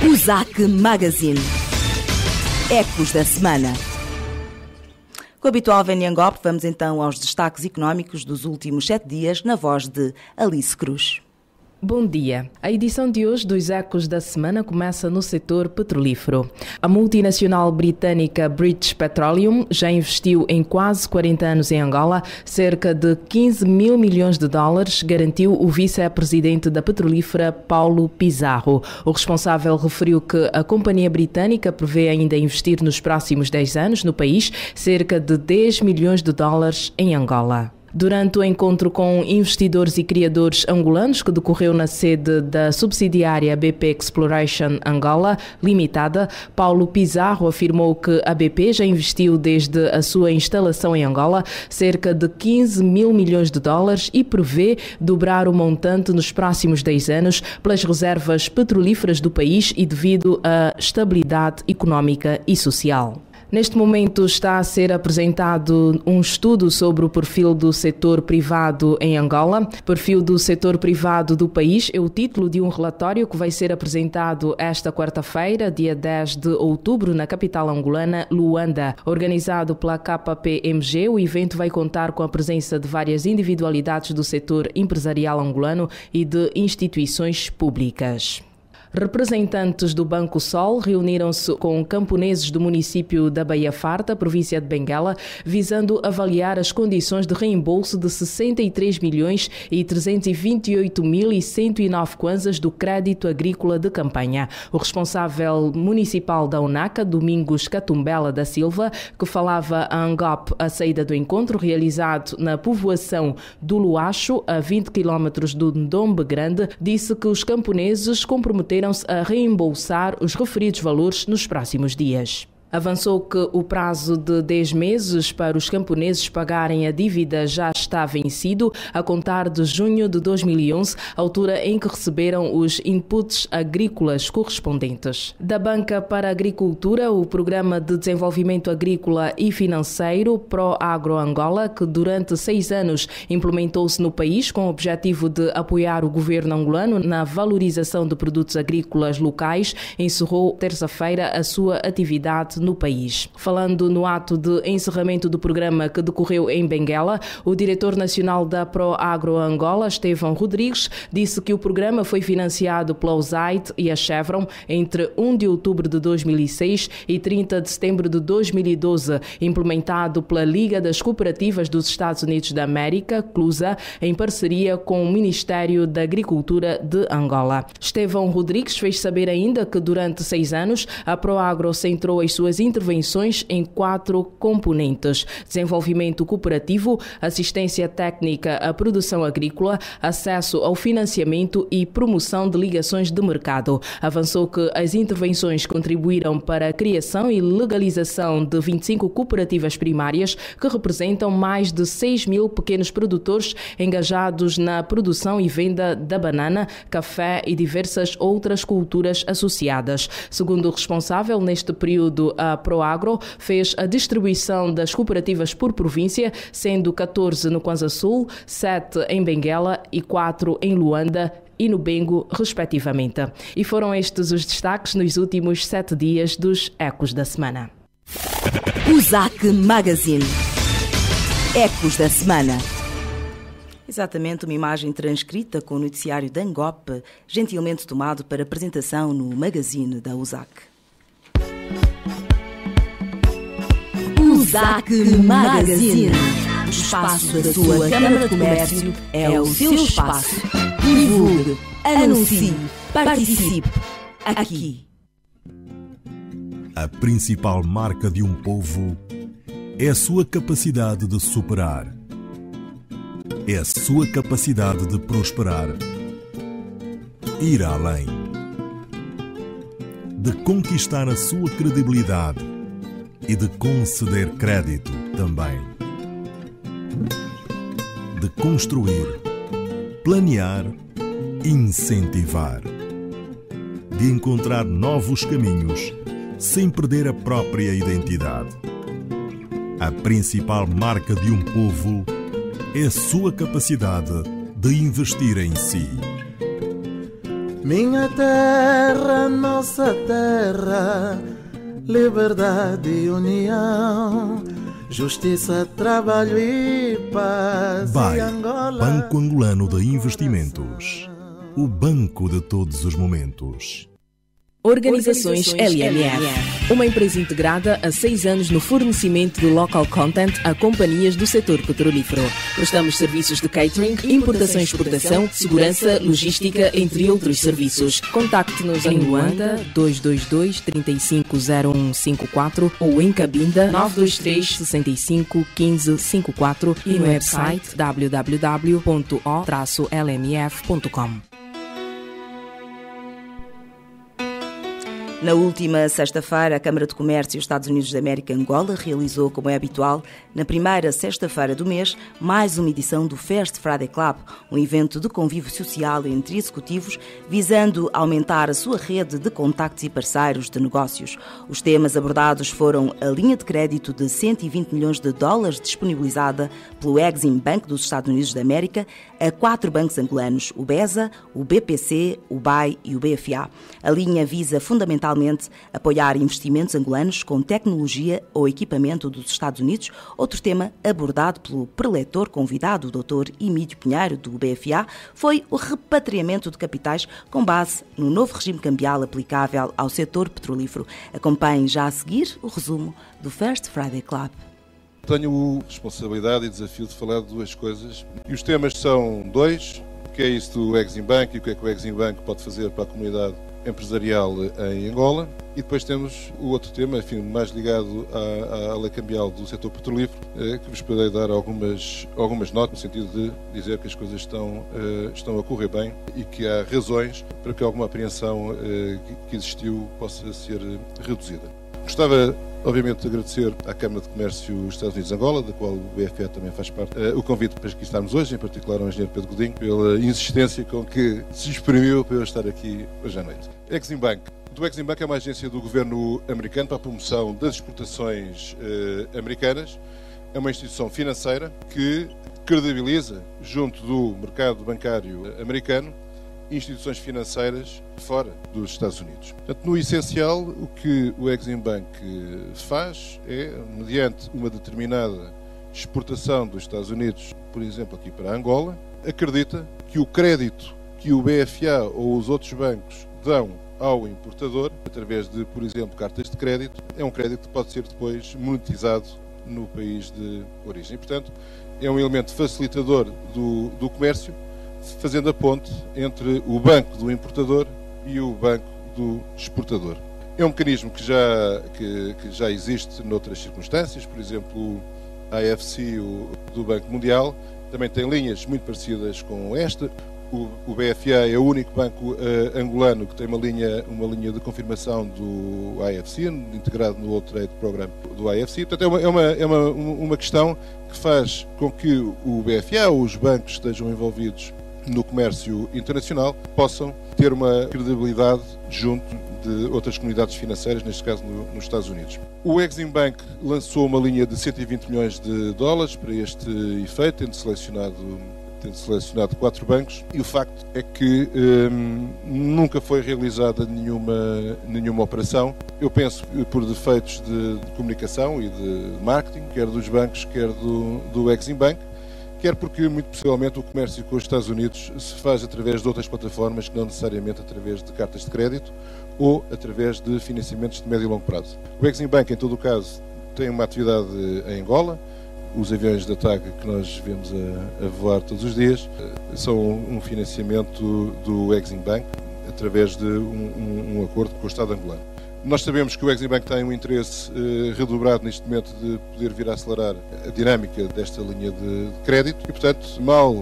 USAC Magazine. Ecos da semana. Com o habitual Venhangop, vamos então aos destaques económicos dos últimos 7 dias, na voz de Alice Cruz. Bom dia. A edição de hoje dos Ecos da Semana começa no setor petrolífero. A multinacional britânica British Petroleum já investiu em quase 40 anos em Angola cerca de 15 mil milhões de dólares, garantiu o vice-presidente da petrolífera Paulo Pizarro. O responsável referiu que a companhia britânica prevê ainda investir nos próximos 10 anos no país cerca de 10 milhões de dólares em Angola. Durante o encontro com investidores e criadores angolanos que decorreu na sede da subsidiária BP Exploration Angola Limitada, Paulo Pizarro afirmou que a BP já investiu desde a sua instalação em Angola cerca de 15 mil milhões de dólares e prevê dobrar o montante nos próximos 10 anos pelas reservas petrolíferas do país e devido à estabilidade económica e social. Neste momento está a ser apresentado um estudo sobre o perfil do setor privado em Angola. Perfil do setor privado do país é o título de um relatório que vai ser apresentado esta quarta-feira, dia 10 de outubro, na capital angolana, Luanda. Organizado pela KPMG, o evento vai contar com a presença de várias individualidades do setor empresarial angolano e de instituições públicas. Representantes do Banco Sol reuniram-se com camponeses do município da Baía Farta, província de Benguela, visando avaliar as condições de reembolso de 63 milhões e 328 mil e 109 kwanzas do crédito agrícola de campanha. O responsável municipal da UNACA, Domingos Catumbela da Silva, que falava a Angop à saída do encontro realizado na povoação do Luacho, a 20 km do Ndombe Grande, disse que os camponeses comprometeram-se a reembolsar os referidos valores nos próximos dias. Avançou que o prazo de 10 meses para os camponeses pagarem a dívida já está vencido, a contar de junho de 2011, altura em que receberam os inputs agrícolas correspondentes. Da Banca para a Agricultura, o Programa de Desenvolvimento Agrícola e Financeiro ProAgro Angola, que durante 6 anos implementou-se no país com o objetivo de apoiar o governo angolano na valorização de produtos agrícolas locais, encerrou terça-feira a sua atividade no país. Falando no ato de encerramento do programa que decorreu em Benguela, o diretor nacional da ProAgro Angola, Estevão Rodrigues, disse que o programa foi financiado pela USAID e a Chevron entre 1 de outubro de 2006 e 30 de setembro de 2012, implementado pela Liga das Cooperativas dos Estados Unidos da América, CLUSA, em parceria com o Ministério da Agricultura de Angola. Estevão Rodrigues fez saber ainda que durante 6 anos a ProAgro centrou as suas intervenções em 4 componentes: desenvolvimento cooperativo, assistência técnica à produção agrícola, acesso ao financiamento e promoção de ligações de mercado. Avançou que as intervenções contribuíram para a criação e legalização de 25 cooperativas primárias que representam mais de 6 mil pequenos produtores engajados na produção e venda da banana, café e diversas outras culturas associadas. Segundo o responsável, neste período a ProAgro fez a distribuição das cooperativas por província, sendo 14 no Kwanza Sul, 7 em Benguela e 4 em Luanda e no Bengo, respectivamente. E foram estes os destaques nos últimos 7 dias dos Ecos da Semana. USAC Magazine. Ecos da Semana. Exatamente, uma imagem transcrita com o noticiário da Angop, gentilmente tomado para apresentação no magazine da USAC. USAC Magazine. O espaço da sua Câmara de Comércio é o seu espaço. Divulgue, anuncie, participe. Aqui. A principal marca de um povo é a sua capacidade de superar. É a sua capacidade de prosperar. Ir além. De conquistar a sua credibilidade e de conceder crédito também. De construir, planear, incentivar. De encontrar novos caminhos sem perder a própria identidade. A principal marca de um povo é a sua capacidade de investir em si. Minha terra, nossa terra, liberdade e união, justiça, trabalho e paz. BAI, e Angola. Banco Angolano de Investimentos. O banco de todos os momentos. Organizações LMF, uma empresa integrada há 6 anos no fornecimento de local content a companhias do setor petrolífero. Prestamos serviços de catering, importação e exportação, segurança, logística, entre outros serviços. Contacte-nos em Luanda 222 350154 ou em Cabinda 923 65 15 54 e no website www.o-lmf.com. Na última sexta-feira, a Câmara de Comércio dos Estados Unidos da América, Angola, realizou, como é habitual, na primeira sexta-feira do mês, mais uma edição do First Friday Club, um evento de convívio social entre executivos, visando aumentar a sua rede de contactos e parceiros de negócios. Os temas abordados foram a linha de crédito de 120 milhões de dólares disponibilizada pelo Exim Bank dos Estados Unidos da América a 4 bancos angolanos, o BESA, o BPC, o BAI e o BFA. A linha visa fundamentalmente apoiar investimentos angolanos com tecnologia ou equipamento dos Estados Unidos. Outro tema abordado pelo preletor convidado, o Dr. Emílio Pinheiro, do BFA, foi o repatriamento de capitais com base no novo regime cambial aplicável ao setor petrolífero. Acompanhe já a seguir o resumo do First Friday Club. Tenho a responsabilidade e desafio de falar de 2 coisas. E os temas são 2. O que é isso do Exim Bank e o que é que o Exim Bank pode fazer para a comunidade empresarial em Angola. E depois temos o outro tema, enfim, mais ligado à lei cambial do setor petrolífero, que vos poderei dar algumas notas, no sentido de dizer que as coisas estão a correr bem e que há razões para que alguma apreensão que existiu possa ser reduzida. Gostava, obviamente, de agradecer à Câmara de Comércio dos Estados Unidos de Angola, da qual o BFA também faz parte, o convite para aqui estarmos hoje, em particular ao engenheiro Pedro Godinho, pela insistência com que se exprimiu para eu estar aqui hoje à noite. Exim Bank. O Exim Bank é uma agência do governo americano para a promoção das exportações americanas. É uma instituição financeira que credibiliza, junto do mercado bancário americano, instituições financeiras fora dos Estados Unidos. Portanto, no essencial, o que o Exim Bank faz é, mediante uma determinada exportação dos Estados Unidos, por exemplo, aqui para Angola, acredita que o crédito que o BFA ou os outros bancos dão ao importador, através de, por exemplo, cartas de crédito, é um crédito que pode ser depois monetizado no país de origem. E, portanto, é um elemento facilitador do comércio, fazendo a ponte entre o banco do importador e o banco do exportador. É um mecanismo que já existe noutras circunstâncias, por exemplo, a AFC do Banco Mundial também tem linhas muito parecidas com esta. O BFA é o único banco angolano que tem uma linha de confirmação do AFC, integrado no World Trade Program do AFC. Portanto, é uma questão que faz com que o BFA ou os bancos estejam envolvidos no comércio internacional possam ter uma credibilidade junto de outras comunidades financeiras, neste caso nos Estados Unidos. O Exim Bank lançou uma linha de 120 milhões de dólares para este efeito, tendo selecionado 4 bancos, e o facto é que nunca foi realizada nenhuma operação. Eu penso por defeitos de comunicação e de marketing, quer dos bancos, quer do Exim Bank, quer porque, muito possivelmente, o comércio com os Estados Unidos se faz através de outras plataformas que não necessariamente através de cartas de crédito ou através de financiamentos de médio e longo prazo. O Exim Bank, em todo o caso, tem uma atividade em Angola. Os aviões da TAG que nós vemos a voar todos os dias são um financiamento do Exim Bank através de um acordo com o Estado angolano. Nós sabemos que o Exim Bank tem um interesse redobrado neste momento de poder vir a acelerar a dinâmica desta linha de crédito e, portanto, mal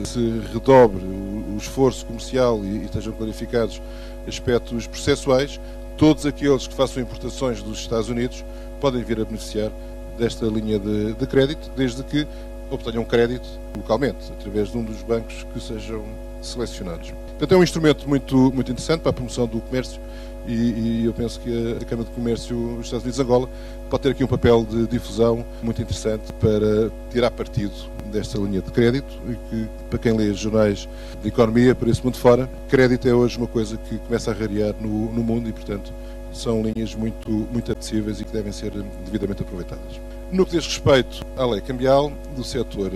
se redobre o esforço comercial e estejam clarificados aspectos processuais, todos aqueles que façam importações dos Estados Unidos podem vir a beneficiar desta linha de crédito, desde que obtenham crédito localmente, através de um dos bancos que sejam selecionados. Portanto, é um instrumento muito interessante para a promoção do comércio e eu penso que a Câmara de Comércio dos Estados Unidos-Angola pode ter aqui um papel de difusão muito interessante para tirar partido desta linha de crédito e que, para quem lê jornais de economia por esse mundo fora, crédito é hoje uma coisa que começa a rarear no mundo e, portanto, são linhas muito apetecíveis e que devem ser devidamente aproveitadas. No que diz respeito à lei cambial do setor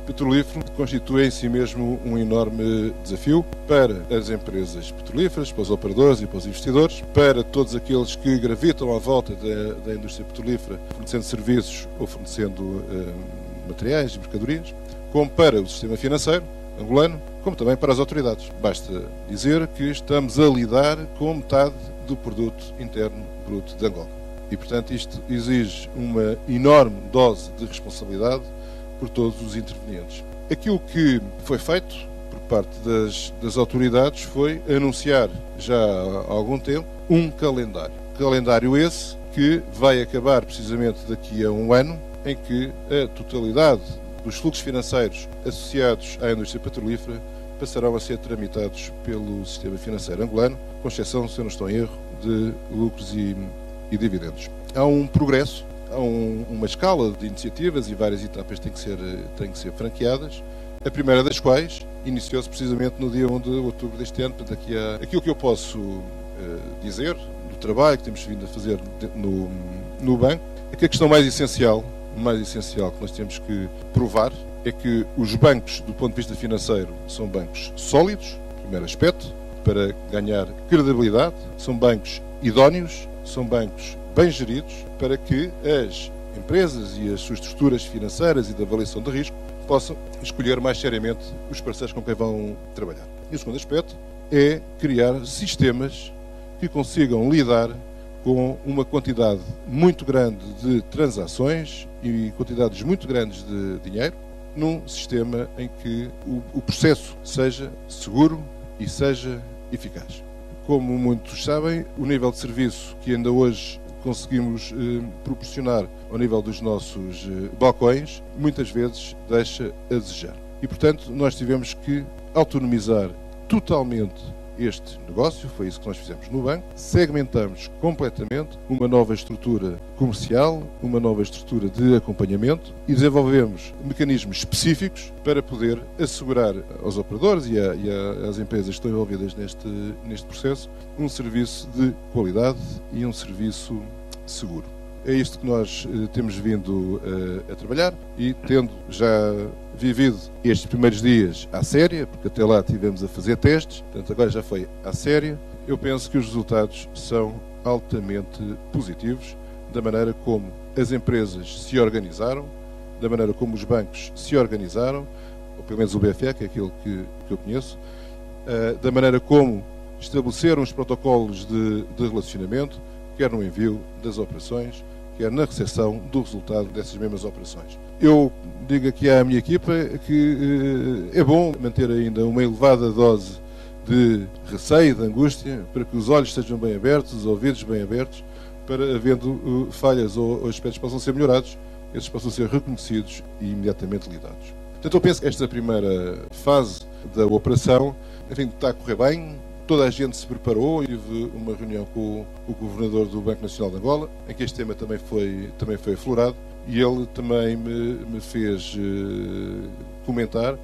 petrolífero, constitui em si mesmo um enorme desafio para as empresas petrolíferas, para os operadores e para os investidores, para todos aqueles que gravitam à volta da indústria petrolífera, fornecendo serviços ou fornecendo materiais e mercadorias, como para o sistema financeiro angolano, como também para as autoridades. Basta dizer que estamos a lidar com metade do produto interno bruto de Angola. E, portanto, isto exige uma enorme dose de responsabilidade por todos os intervenientes. Aquilo que foi feito por parte das autoridades foi anunciar já há algum tempo um calendário. Calendário esse que vai acabar precisamente daqui a um ano, em que a totalidade dos fluxos financeiros associados à indústria petrolífera passarão a ser tramitados pelo sistema financeiro angolano, com exceção, se eu não estou em erro, de lucros e dividendos. Há um progresso, há uma escala de iniciativas e várias etapas têm que ser franqueadas, a primeira das quais iniciou-se precisamente no dia 1 de outubro deste ano. Portanto, aquilo que eu posso dizer do trabalho que temos vindo a fazer no banco é que a questão mais essencial que nós temos que provar é que os bancos, do ponto de vista financeiro, são bancos sólidos, primeiro aspecto, para ganhar credibilidade, são bancos idóneos, são bancos bem geridos, para que as empresas e as suas estruturas financeiras e de avaliação de risco possam escolher mais seriamente os parceiros com quem vão trabalhar. E o segundo aspecto é criar sistemas que consigam lidar com uma quantidade muito grande de transações e quantidades muito grandes de dinheiro, num sistema em que o processo seja seguro e seja eficaz. Como muitos sabem, o nível de serviço que ainda hoje conseguimos proporcionar ao nível dos nossos balcões, muitas vezes deixa a desejar. E, portanto, nós tivemos que autonomizar totalmente este negócio, foi isso que nós fizemos no banco, segmentamos completamente uma nova estrutura comercial, uma nova estrutura de acompanhamento e desenvolvemos mecanismos específicos para poder assegurar aos operadores e às empresas que estão envolvidas neste processo um serviço de qualidade e um serviço seguro. É isto que nós temos vindo a trabalhar e, tendo já vivido estes primeiros dias à séria, porque até lá tivemos a fazer testes, portanto agora já foi à séria, eu penso que os resultados são altamente positivos, da maneira como as empresas se organizaram, da maneira como os bancos se organizaram, ou pelo menos o BFE, que é aquele que eu conheço, da maneira como estabeleceram os protocolos de relacionamento, quer no envio das operações, quer na recepção do resultado dessas mesmas operações. Eu digo aqui à minha equipa que é bom manter ainda uma elevada dose de receio, de angústia, para que os olhos estejam bem abertos, os ouvidos bem abertos, para, havendo falhas ou aspectos que possam ser melhorados, esses possam ser reconhecidos e imediatamente lidados. Portanto, eu penso que esta primeira fase da operação, enfim, está a correr bem. Toda a gente se preparou, tive uma reunião com o Governador do Banco Nacional de Angola, em que este tema também foi aflorado, e ele também me fez comentar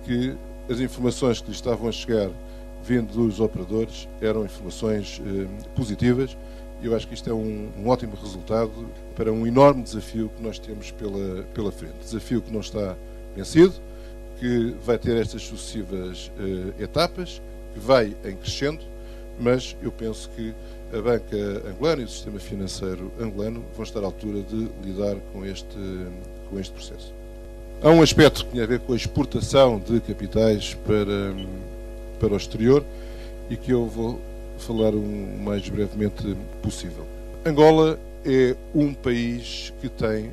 que as informações que lhe estavam a chegar vindo dos operadores eram informações positivas, e eu acho que isto é um ótimo resultado para um enorme desafio que nós temos pela frente. Desafio que não está vencido, que vai ter estas sucessivas etapas, que vai em crescendo, mas eu penso que a banca angolana e o sistema financeiro angolano vão estar à altura de lidar com este processo. Há um aspecto que tem a ver com a exportação de capitais para o exterior e que eu vou falar o mais brevemente possível. Angola é um país que tem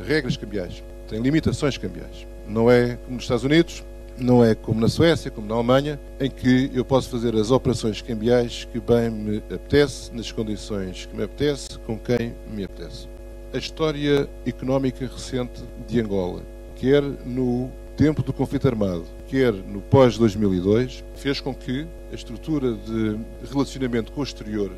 regras cambiais, tem limitações cambiais. Não é como nos Estados Unidos, não é como na Suécia, como na Alemanha, em que eu posso fazer as operações cambiais que bem me apetece, nas condições que me apetece, com quem me apetece. A história económica recente de Angola, quer no tempo do conflito armado, quer no pós-2002, fez com que a estrutura de relacionamento com o exterior,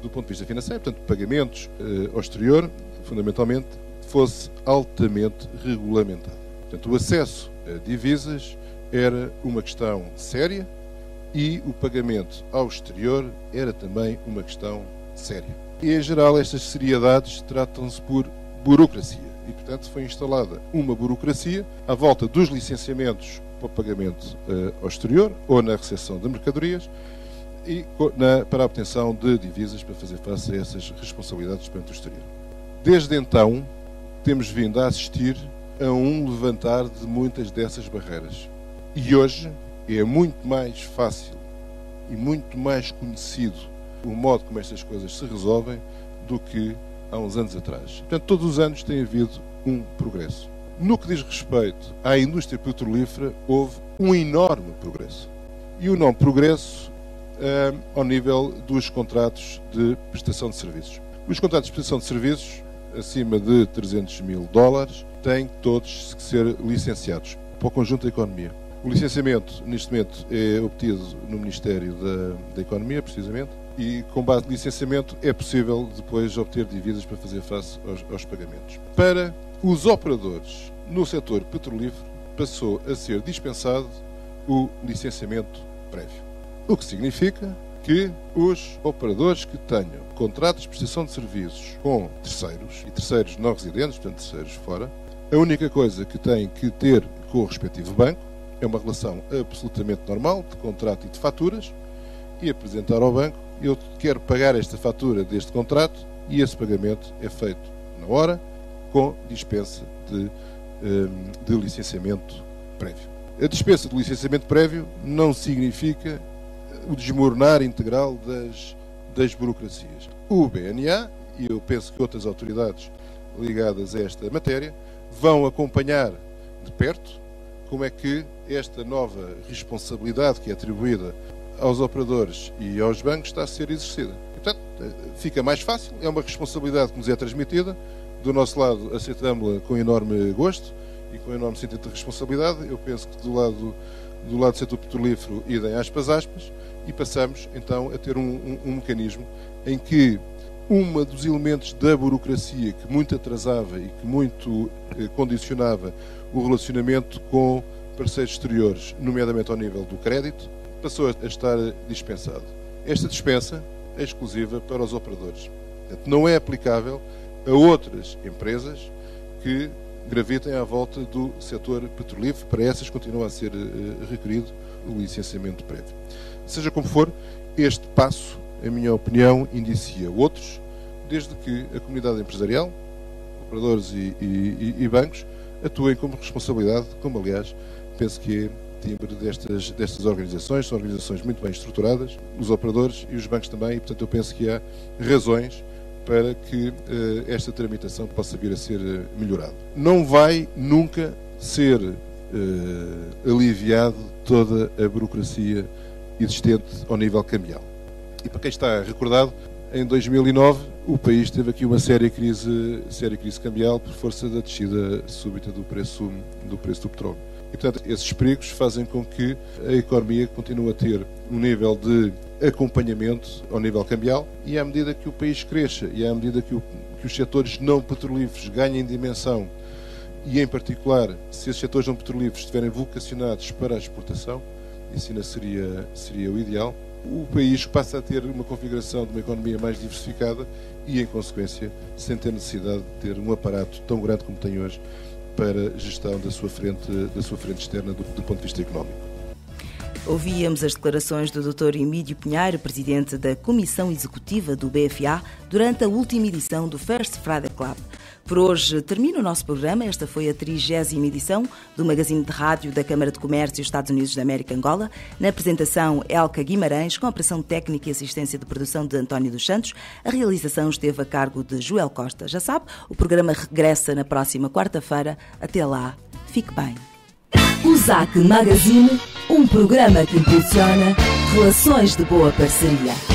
do ponto de vista financeiro, portanto, pagamentos ao exterior, fundamentalmente, fosse altamente regulamentado. Portanto, o acesso a divisas era uma questão séria e o pagamento ao exterior era também uma questão séria. E, em geral, estas seriedades tratam-se por burocracia. E, portanto, foi instalada uma burocracia à volta dos licenciamentos para o pagamento ao exterior ou na recepção de mercadorias e para a obtenção de divisas para fazer face a essas responsabilidades perante o exterior. Desde então, temos vindo a assistir a um levantar de muitas dessas barreiras. E hoje é muito mais fácil e muito mais conhecido o modo como estas coisas se resolvem do que há uns anos atrás. Portanto, todos os anos tem havido um progresso. No que diz respeito à indústria petrolífera, houve um enorme progresso. E um enorme progresso ao nível dos contratos de prestação de serviços. Os contratos de prestação de serviços, acima de $300 mil, têm todos que ser licenciados para o conjunto da economia. O licenciamento, neste momento, é obtido no Ministério da Economia, precisamente, e com base no licenciamento é possível depois obter divisas para fazer face aos pagamentos. Para os operadores no setor petrolífero, passou a ser dispensado o licenciamento prévio. O que significa que os operadores que tenham contratos de prestação de serviços com terceiros, e terceiros não residentes, portanto terceiros fora, a única coisa que têm que ter com o respectivo banco é uma relação absolutamente normal de contrato e de faturas e apresentar ao banco: eu quero pagar esta fatura deste contrato, e esse pagamento é feito na hora com dispensa de licenciamento prévio. A dispensa de licenciamento prévio não significa o desmoronar integral das burocracias. O BNA, e eu penso que outras autoridades ligadas a esta matéria, vão acompanhar de perto como é que esta nova responsabilidade que é atribuída aos operadores e aos bancos está a ser exercida. E, portanto, fica mais fácil, é uma responsabilidade que nos é transmitida. Do nosso lado, aceitamos-la com enorme gosto e com enorme sentido de responsabilidade. Eu penso que do lado do setor petrolífero, idem aspas, e passamos então a ter um mecanismo em que um dos elementos da burocracia que muito atrasava e que muito condicionava o relacionamento com parceiros exteriores, nomeadamente ao nível do crédito, passou a estar dispensado. Esta dispensa é exclusiva para os operadores. Portanto, não é aplicável a outras empresas que gravitem à volta do setor petrolífero. Para essas continua a ser requerido o licenciamento prévio. Seja como for, este passo, em minha opinião, indicia outros, desde que a comunidade empresarial, operadores e bancos, atuem como responsabilidade, como aliás penso que é timbre destas organizações. São organizações muito bem estruturadas, os operadores e os bancos também, e portanto eu penso que há razões para que esta tramitação possa vir a ser melhorada. Não vai nunca ser aliviado toda a burocracia existente ao nível cambial. E para quem está recordado, em 2009 o país teve aqui uma séria crise cambial por força da descida súbita do preço do petróleo. E, portanto, esses perigos fazem com que a economia continue a ter um nível de acompanhamento ao nível cambial, e à medida que o país cresça e à medida que os setores não petrolíferos ganhem dimensão, e em particular se esses setores não petrolíferos estiverem vocacionados para a exportação, isso ainda seria o ideal, o país passa a ter uma configuração de uma economia mais diversificada e, em consequência, sem ter necessidade de ter um aparato tão grande como tem hoje para a gestão da sua frente externa do ponto de vista económico. Ouvíamos as declarações do Dr. Emílio Pinheiro, presidente da Comissão Executiva do BFA, durante a última edição do First Friday Club. Por hoje termina o nosso programa. Esta foi a 30ª edição do Magazine de Rádio da Câmara de Comércio Estados Unidos da América, Angola. Na apresentação, Elka Guimarães, com a operação técnica e assistência de produção de António dos Santos. A realização esteve a cargo de Joel Costa. Já sabe, o programa regressa na próxima quarta-feira. Até lá, fique bem. O ZAC Magazine, um programa que impulsiona relações de boa parceria.